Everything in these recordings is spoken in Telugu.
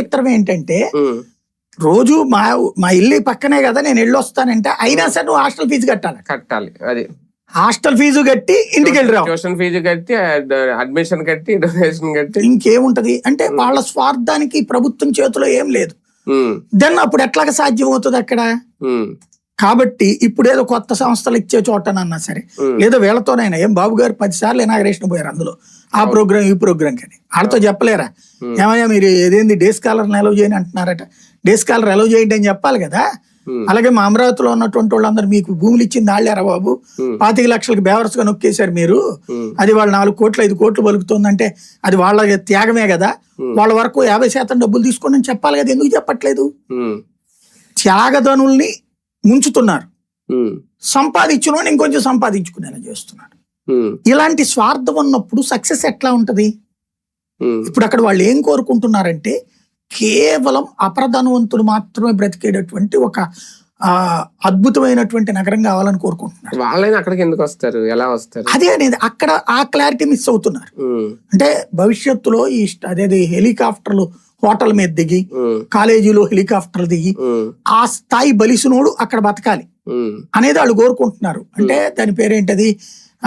చిత్రం ఏంటంటే రోజు మా ఇల్లు పక్కనే కదా నేను వెళ్ళొస్తానంటే అయినా సరే నువ్వు హాస్టల్ ఫీజు కట్టాలి. అది హాస్టల్ ఫీజు కట్టి ఇంటికి వెళ్ళి ట్యూషన్ ఫీజు కట్టి అడ్మిషన్ కట్టి డొనేషన్ కట్టి ఇంకేముంటది అంటే వాళ్ళ స్వార్థానికి ప్రభుత్వం చేతిలో ఏం లేదు. దెన్ అప్పుడు ఎట్లాగా సాధ్యం అవుతుంది అక్కడ? కాబట్టి ఇప్పుడు ఏదో కొత్త సంస్థలు ఇచ్చే చోటనన్నా సరే లేదా వీళ్ళతోనైనా ఏం బాబు గారు 10 సార్లు ఇనాగరేషన్ పోయారు అందులో ఆ ప్రోగ్రామ్ ఈ ప్రోగ్రామ్ కానీ వాళ్ళతో చెప్పలేరా ఏమయ్యా మీరు ఏదేంది డే స్కాలర్ని అలౌ చేయని అంటున్నారట, డే స్కాలర్ అలౌ చేయండి అని చెప్పాలి కదా. అలాగే మా అమరావతిలో ఉన్నటువంటి వాళ్ళందరూ మీకు భూములు ఇచ్చింది వాళ్ళేరా బాబు, 25 లక్షలకు బేవర్స్ గా నొక్కేశారు మీరు, అది వాళ్ళు 4 కోట్లు 5 కోట్లు పలుకుతుందంటే అది వాళ్ళ త్యాగమే కదా, వాళ్ళ వరకు 50% డబ్బులు తీసుకోండి అని చెప్పాలి కదా, ఎందుకు చెప్పట్లేదు? త్యాగధనుల్ని ముంచుతున్నారు, సంపాదించిన ఇంకొంచెం సంపాదించుకునేలా చేస్తున్నారు. ఇలాంటి స్వార్థం ఉన్నప్పుడు సక్సెస్ ఎట్లా ఉంటది? ఇప్పుడు అక్కడ వాళ్ళు ఏం కోరుకుంటున్నారంటే కేవలం అపరధనవంతులు మాత్రమే బ్రతికేటటువంటి ఒక అద్భుతమైనటువంటి నగరం కావాలని కోరుకుంటున్నారు. వాళ్ళైనా అక్కడికి ఎందుకు వస్తారు, ఎలా వస్తారు? అదే అనేది అక్కడ ఆ క్లారిటీ మిస్ అవుతున్నారు. అంటే భవిష్యత్తులో ఈ అదేది హెలికాప్టర్లు హోటల్ మీద దిగి కాలేజీలో హెలికాప్టర్లు దిగి ఆ స్థాయి బలిసినోడు అక్కడ బతకాలి అనేది వాళ్ళు కోరుకుంటున్నారు. అంటే దాని పేరేంటది,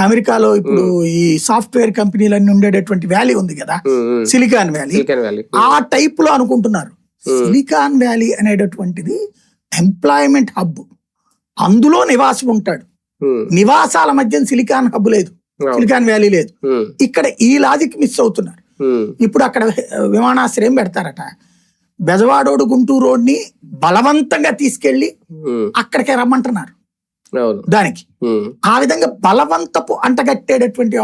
అమెరికాలో ఇప్పుడు ఈ సాఫ్ట్వేర్ కంపెనీలన్నీ ఉండేటటువంటి వ్యాలీ ఉంది కదా, సిలికాన్ వ్యాలీ, ఆ టైప్ లో అనుకుంటున్నారు. సిలికాన్ వ్యాలీ అనేటటువంటిది ఎంప్లాయ్మెంట్ హబ్, అందులో నివాసం ఉంటాడు. నివాసాల మధ్య సిలికాన్ హబ్ లేదు, సిలికాన్ వ్యాలీ లేదు. ఇక్కడ ఈ లాజిక్ మిస్ అవుతున్నారు. ఇప్పుడు అక్కడ విమానాశ్రయం పెడతారట, బెజవాడోడు గుంటూరు రోడ్ని బలవంతంగా తీసుకెళ్లి అక్కడికే రమ్మంటున్నారు. దానికి ఆ విధంగా బలవంతపు అంటగట్టేటటువంటి